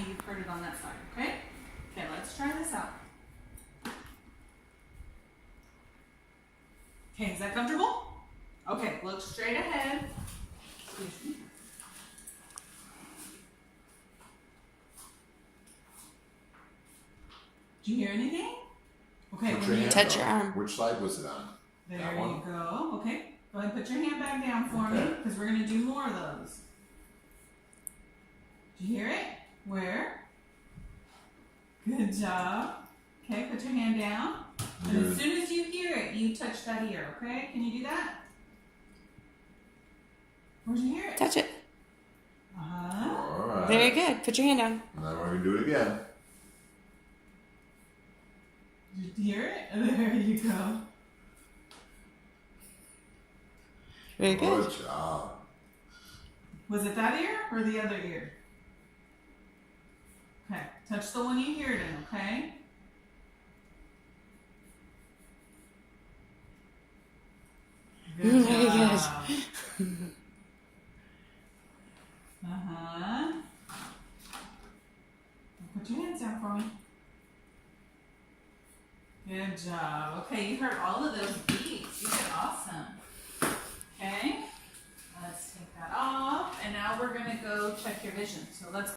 you've heard it on that side, okay? Okay, let's try this out. Okay, is that comfortable? Okay, look straight ahead. Excuse me. Do you hear anything? Okay, Put your hand Touch up. your arm. Which side was it on? there That you one? go. Okay, go ahead and put your hand back down for me, Okay. because we're going to do more of those. Do you hear it? Where? Good job. Okay, put your hand down. And as Good. soon as you hear it, you touch that ear, okay? Can you do that? Where'd you hear it? Touch it. Uh-huh. All right. Very good. Put your hand down. Now we're gonna do it again. Did you hear it? There you go. Very good. Good job. Was it that ear or the other ear? Okay, touch the one you hear it in, okay? Good Very good. job. Uh-huh. Put your hands down for me. Good job. Okay, you heard all of those beats. You did awesome. Okay, let's take that off. And now we're going to go check your vision. So let's